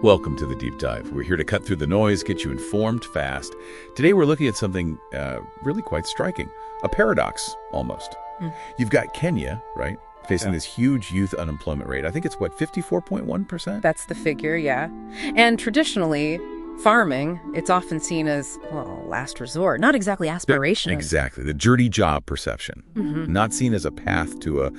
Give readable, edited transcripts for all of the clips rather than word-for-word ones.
Welcome to the Deep Dive. We're here to cut through the noise, get you informed fast. Today we're looking at something really quite striking, a paradox almost. You've got Kenya, right, facing this huge youth unemployment rate. I think it's, 54.1%? That's the figure, yeah. And traditionally, farming, it's often seen as, last resort, not exactly aspirational. Exactly, the dirty job perception, not seen as a path to a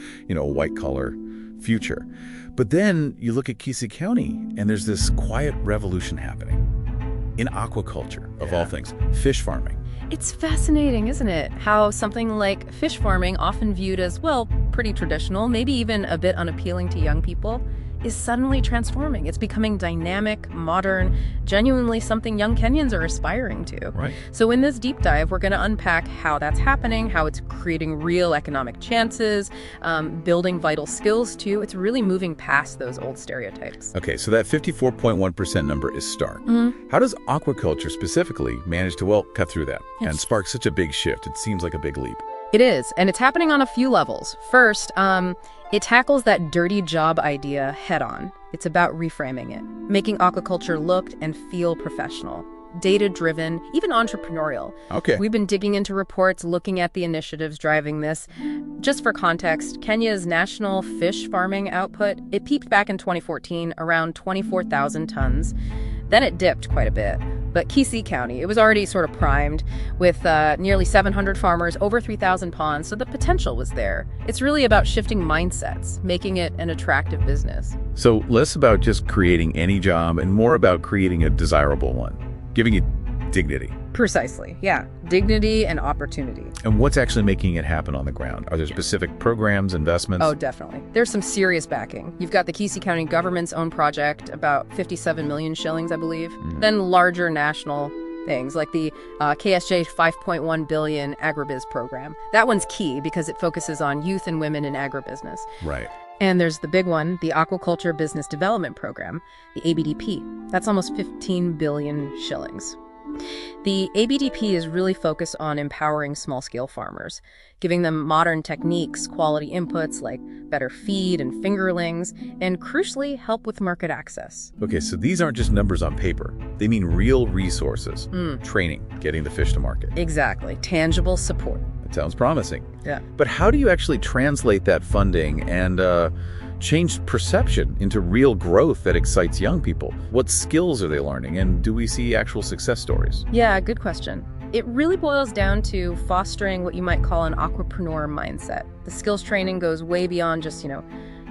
white-collar future. But then you look at Kisii County, and there's this quiet revolution happening in aquaculture, of all things, fish farming. It's fascinating, isn't it? How something like fish farming, often viewed as, pretty traditional, maybe even a bit unappealing to young people, is suddenly transforming. It's becoming dynamic, modern, genuinely something young Kenyans are aspiring to. Right. So in this deep dive, we're going to unpack how that's happening, how it's creating real economic chances, building vital skills too. It's really moving past those old stereotypes. Okay, so that 54.1% number is stark. How does aquaculture specifically manage to, cut through that and spark such a big shift? It seems like a big leap. It is, and it's happening on a few levels. First, it tackles that dirty job idea head on. It's about reframing it, making aquaculture look and feel professional, data-driven, even entrepreneurial. Okay. We've been digging into reports, looking at the initiatives driving this. Just for context, Kenya's national fish farming output, it peaked back in 2014, around 24,000 tons. Then it dipped quite a bit. But Kisii County, it was already sort of primed with nearly 700 farmers, over 3,000 ponds, so the potential was there. It's really about shifting mindsets, making it an attractive business. So less about just creating any job and more about creating a desirable one, giving it dignity. Precisely, yeah. Dignity and opportunity. And what's actually making it happen on the ground? Are there specific programs, investments? Oh, definitely. There's some serious backing. You've got the Kisii County government's own project, about 57 million shillings, I believe. Then larger national things like the KSJ 5.1 billion agribiz program. That one's key because it focuses on youth and women in agribusiness. Right. And there's the big one, the Aquaculture Business Development Program, the ABDP. That's almost 15 billion shillings. The ABDP is really focused on empowering small-scale farmers, giving them modern techniques, quality inputs like better feed and fingerlings, and crucially, help with market access. Okay, so these aren't just numbers on paper. They mean real resources, training, getting the fish to market. Exactly. Tangible support. That sounds promising. Yeah. But how do you actually translate that funding and change perception into real growth that excites young people? What skills are they learning, and do we see actual success stories? Yeah, good question. It really boils down to fostering what you might call an aquapreneur mindset. The skills training goes way beyond just,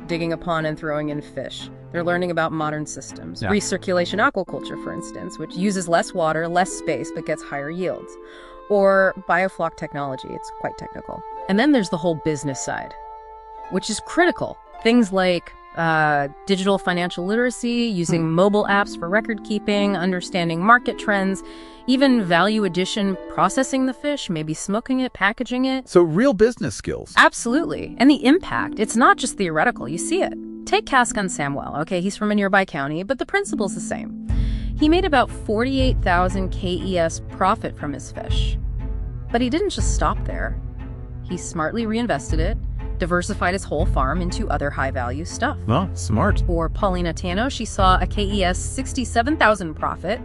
digging a pond and throwing in fish. They're learning about modern systems. Yeah. Recirculation aquaculture, for instance, which uses less water, less space, but gets higher yields. Or biofloc technology, it's quite technical. And then there's the whole business side, which is critical. Things like digital financial literacy, using mobile apps for record keeping, understanding market trends, even value addition, processing the fish, maybe smoking it, packaging it. So real business skills. Absolutely. And the impact, it's not just theoretical, you see it. Take Kaskan Samuel, okay, he's from a nearby county, but the principle's the same. He made about 48,000 KES profit from his fish. But he didn't just stop there. He smartly reinvested it, diversified his whole farm into other high-value stuff. Oh, smart. For Paulina Tano, she saw a KES 67,000 profit.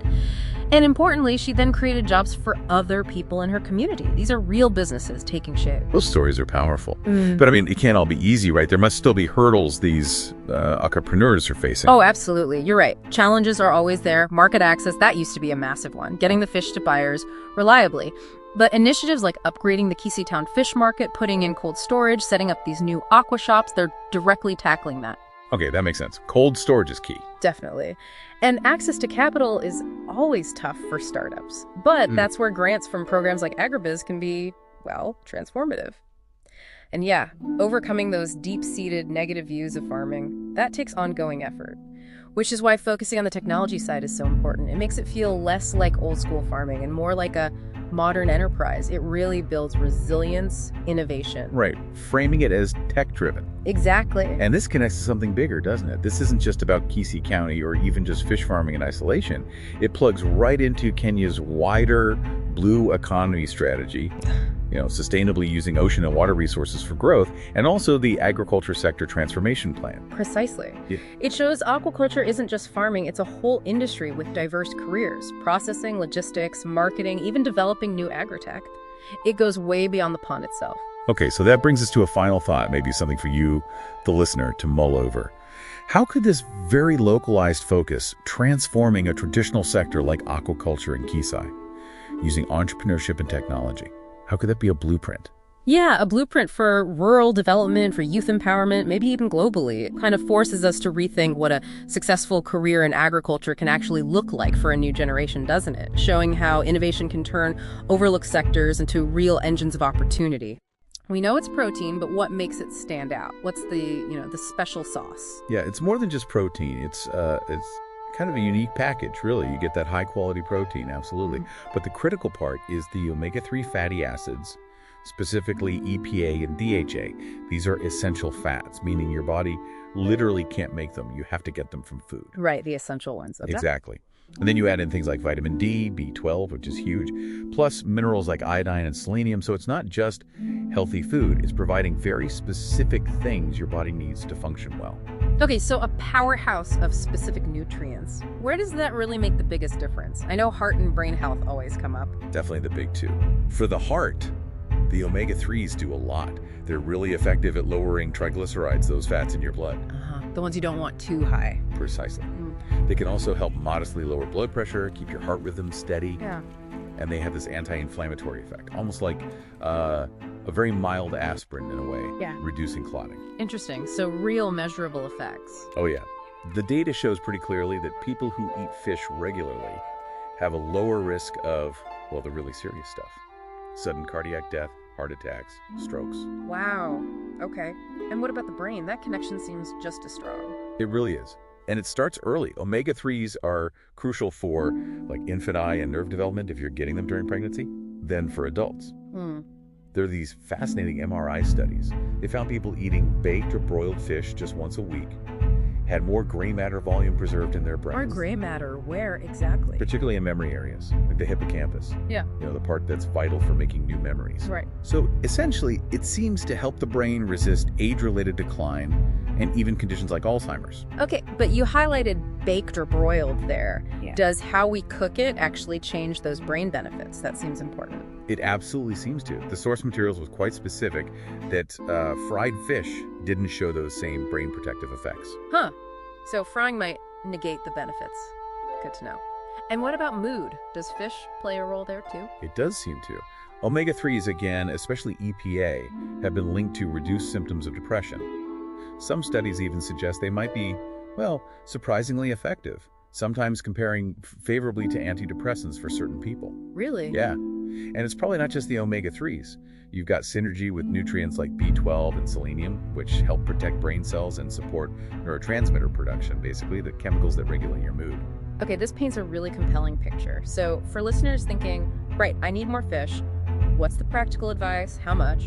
And importantly, she then created jobs for other people in her community. These are real businesses taking shape. Those stories are powerful. But it can't all be easy, right? There must still be hurdles these aquapreneurs are facing. Oh, absolutely. You're right. Challenges are always there. Market access, that used to be a massive one. Getting the fish to buyers reliably. But initiatives like upgrading the Kisii Town fish market, putting in cold storage, setting up these new aqua shops, they're directly tackling that. Okay, that makes sense. Cold storage is key. Definitely. And access to capital is always tough for startups. But that's where grants from programs like Agribiz can be, transformative. And yeah, overcoming those deep-seated negative views of farming, that takes ongoing effort. Which is why focusing on the technology side is so important. It makes it feel less like old-school farming and more like a modern enterprise. It really builds resilience, innovation. Right, framing it as tech-driven. Exactly. And this connects to something bigger, doesn't it? This isn't just about Kisii County or even just fish farming in isolation. It plugs right into Kenya's wider blue economy strategy. sustainably using ocean and water resources for growth, and also the agriculture sector transformation plan. Precisely. Yeah. It shows aquaculture isn't just farming, it's a whole industry with diverse careers, processing, logistics, marketing, even developing new agri-tech. It goes way beyond the pond itself. Okay, so that brings us to a final thought, maybe something for you, the listener, to mull over. How could this very localized focus transforming a traditional sector like aquaculture in Kisii, using entrepreneurship and technology, how could that be a blueprint? Yeah, a blueprint for rural development, for youth empowerment, maybe even globally. It kind of forces us to rethink what a successful career in agriculture can actually look like for a new generation, doesn't it? Showing how innovation can turn overlooked sectors into real engines of opportunity. We know it's protein, but what makes it stand out? What's the special sauce? Yeah, it's more than just protein. It's kind of a unique package, really. You get that high-quality protein, absolutely. But the critical part is the omega-3 fatty acids, specifically EPA and DHA. These are essential fats, meaning your body literally can't make them. You have to get them from food. Right, the essential ones. Okay. Exactly. And then you add in things like vitamin D, B12, which is huge, plus minerals like iodine and selenium. So it's not just healthy food. It's providing very specific things your body needs to function well. Okay, so a powerhouse of specific nutrients. Where does that really make the biggest difference? I know heart and brain health always come up. Definitely the big two. For the heart, the omega-3s do a lot. They're really effective at lowering triglycerides, those fats in your blood. The ones you don't want too high. Precisely. They can also help modestly lower blood pressure, keep your heart rhythm steady. Yeah. And they have this anti-inflammatory effect, almost like a very mild aspirin in a way, reducing clotting. Interesting. So real measurable effects. Oh, yeah. The data shows pretty clearly that people who eat fish regularly have a lower risk of, well, the really serious stuff. Sudden cardiac death, heart attacks, strokes. Wow. Okay. And what about the brain? That connection seems just as strong. It really is. And it starts early. Omega-3s are crucial for infant eye and nerve development if you're getting them during pregnancy, then for adults. There are these fascinating MRI studies. They found people eating baked or broiled fish just once a week had more gray matter volume preserved in their brains. Or gray matter, where exactly? Particularly in memory areas, like the hippocampus. Yeah. The part that's vital for making new memories. Right. So essentially, it seems to help the brain resist age-related decline and even conditions like Alzheimer's. Okay, but you highlighted baked or broiled there. Yeah. Does how we cook it actually change those brain benefits? That seems important. It absolutely seems to. The source materials was quite specific that fried fish didn't show those same brain protective effects. Huh. So frying might negate the benefits. Good to know. And what about mood? Does fish play a role there too? It does seem to. Omega-3s, again, especially EPA, have been linked to reduced symptoms of depression. Some studies even suggest they might be, well, surprisingly effective, sometimes comparing favorably to antidepressants for certain people. Really? Yeah. And it's probably not just the omega-3s. You've got synergy with nutrients like B12 and selenium, which help protect brain cells and support neurotransmitter production, basically the chemicals that regulate your mood. Okay, this paints a really compelling picture. So for listeners thinking, right, I need more fish, what's the practical advice? How much?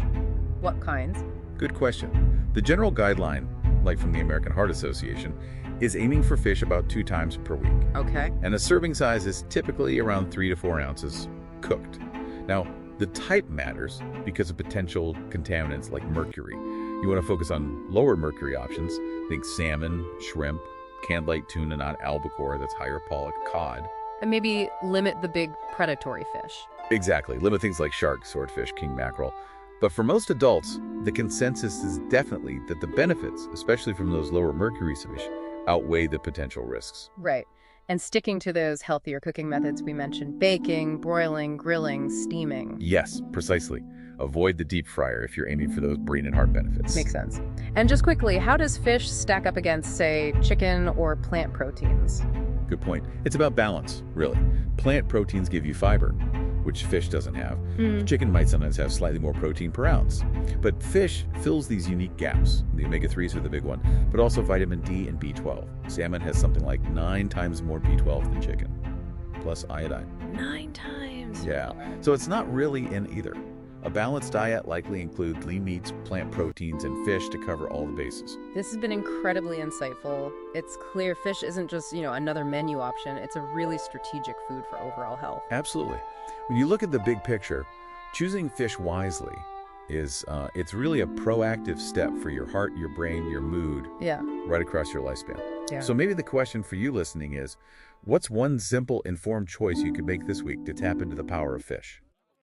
What kinds? Good question. The general guideline, like from the American Heart Association, is aiming for fish about 2 times per week. Okay. And the serving size is typically around 3 to 4 ounces cooked. Now, the type matters because of potential contaminants like mercury. You want to focus on lower mercury options. Think salmon, shrimp, canned light tuna, not albacore, that's higher pollock, cod. And maybe limit the big predatory fish. Exactly. Limit things like shark, swordfish, king mackerel. But for most adults, the consensus is definitely that the benefits, especially from those lower mercury fish, outweigh the potential risks. Right. And sticking to those healthier cooking methods we mentioned, baking, broiling, grilling, steaming. Yes, precisely. Avoid the deep fryer if you're aiming for those brain and heart benefits. Makes sense. And just quickly, how does fish stack up against, say, chicken or plant proteins? Good point. It's about balance, really. Plant proteins give you fiber, which fish doesn't have. Chicken might sometimes have slightly more protein per ounce. But fish fills these unique gaps. The omega-3s are the big one, but also vitamin D and B12. Salmon has something like 9 times more B12 than chicken, plus iodine. 9 times? Yeah, so it's not really in either. A balanced diet likely includes lean meats, plant proteins, and fish to cover all the bases. This has been incredibly insightful. It's clear fish isn't just, another menu option. It's a really strategic food for overall health. Absolutely. When you look at the big picture, Choosing fish wisely is it's really a proactive step for your heart, your brain, your mood, Yeah. right across your lifespan. Yeah. So maybe the question for you listening is, what's one simple, informed choice you could make this week to tap into the power of fish?